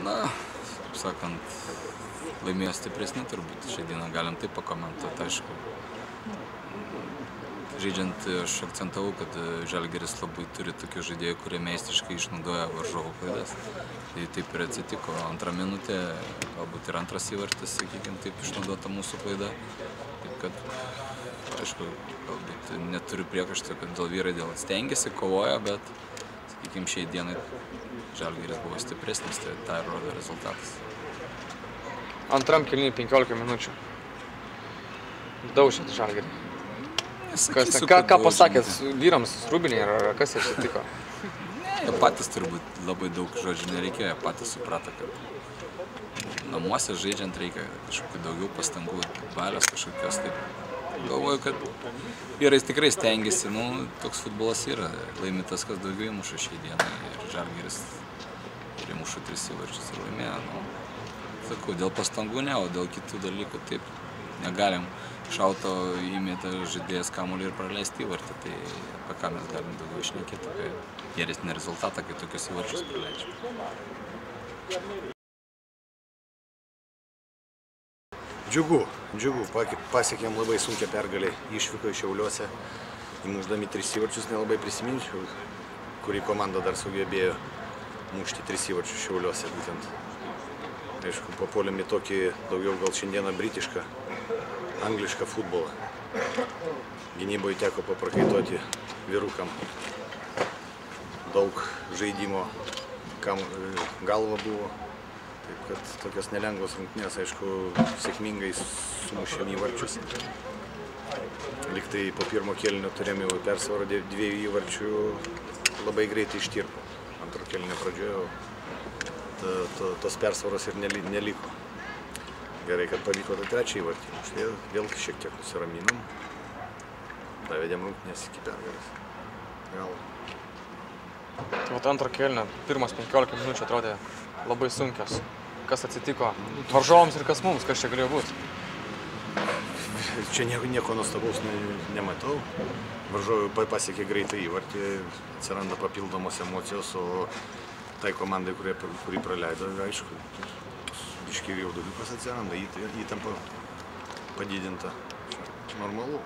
Na, kaip sakant, laimėjo stipresni turbūt. Šią dieną galim taip pakomentuoti, aišku. Žaidžiant, aš akcentavau, kad Žalgiris labai turi tokių žaidėjų, kurie meistriškai išnaudoja varžovų klaidas. Tai taip ir atsitiko. Antrą minutę, galbūt ir antras įvartis, sakykime, taip išnaudota mūsų klaida. Taip kad, aišku, galbūt neturiu priekaištų, kad dėl vyrai dėl stengiasi, kovoja, bet, sakykime, šiai dienai Žalgiris buvo stipresnis, tai tą ir rodo rezultatas. Antram kėliny 15 minučių. Daužėt Žalgirį. Ką pasakėt vyrams, Rūbinėje, ar kas jie atsitiko? Jie patys turbūt labai daug žodžių nereikėjo, jie patys suprato, kad namuose žaidžiant reikia kažkokių daugiau pastangų, valios kažkokios. Taip galvoju, kad vyrais tikrai stengiasi, toks futbolas yra, laimi tas, kas daugiau įmuša šiai dienai ir Žalgiris ir įmuša 3 įvarčius ir laimėjo. Sakau, dėl pastangų ne, o dėl kitų dalykų taip negalim. Šauto įmėtą žaidėjas kamuolį ir praleisti įvartį, tai apie ką mes galim daugiau išnekėti, apie geresnį rezultatą, kai tokius įvarčius praleidžiam. Džiugu, pasiekėm labai sunkią pergalę išvykoje Šiauliuose, įmušdami 3 įvarčius, nelabai prisiminčiau, kurį komanda dar sugebėjo mušti 3 įvarčius Šiauliuose būtent. Aišku, papuolėm į tokį daugiau gal šiandieną britišką, anglišką futbolą. Gynyboje teko paprakaituoti vyrukam. Daug žaidimo galva buvo. Taip kad tokios nelengvos rungtynės, aišku, sėkmingai sumušėm įvarčius. Liktai po pirmo kėlinio turėjom jau persvarą 2 įvarčių, labai greitai ištirpo. Antro kėlinio pradžioje tos persvaros ir neliko. Gerai, kad pavyko tą 3 įvartį. Štai vėl šiek tiek nusiraminom. Davedėm rungtynės iki pergalės. Tai antro kėlinio, pirmas 15 minučių atrodė labai sunkios. Kas atsitiko varžovams ir kas mums, kas čia galėjo būti? Čia nieko nuostabaus nematau. Varžovai pasiekė greitai įvartį, atsiranda papildomos emocijos, o tai komandai, kurį praleido, aišku, biškį jauduliukas atsiranda, įtampa padidinta. Čia normalu.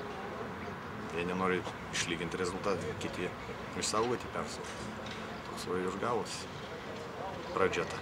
Jie nenori išlyginti rezultatą, kiti išsaugoti persvarą. Toks va ir gavosi pradžia ta.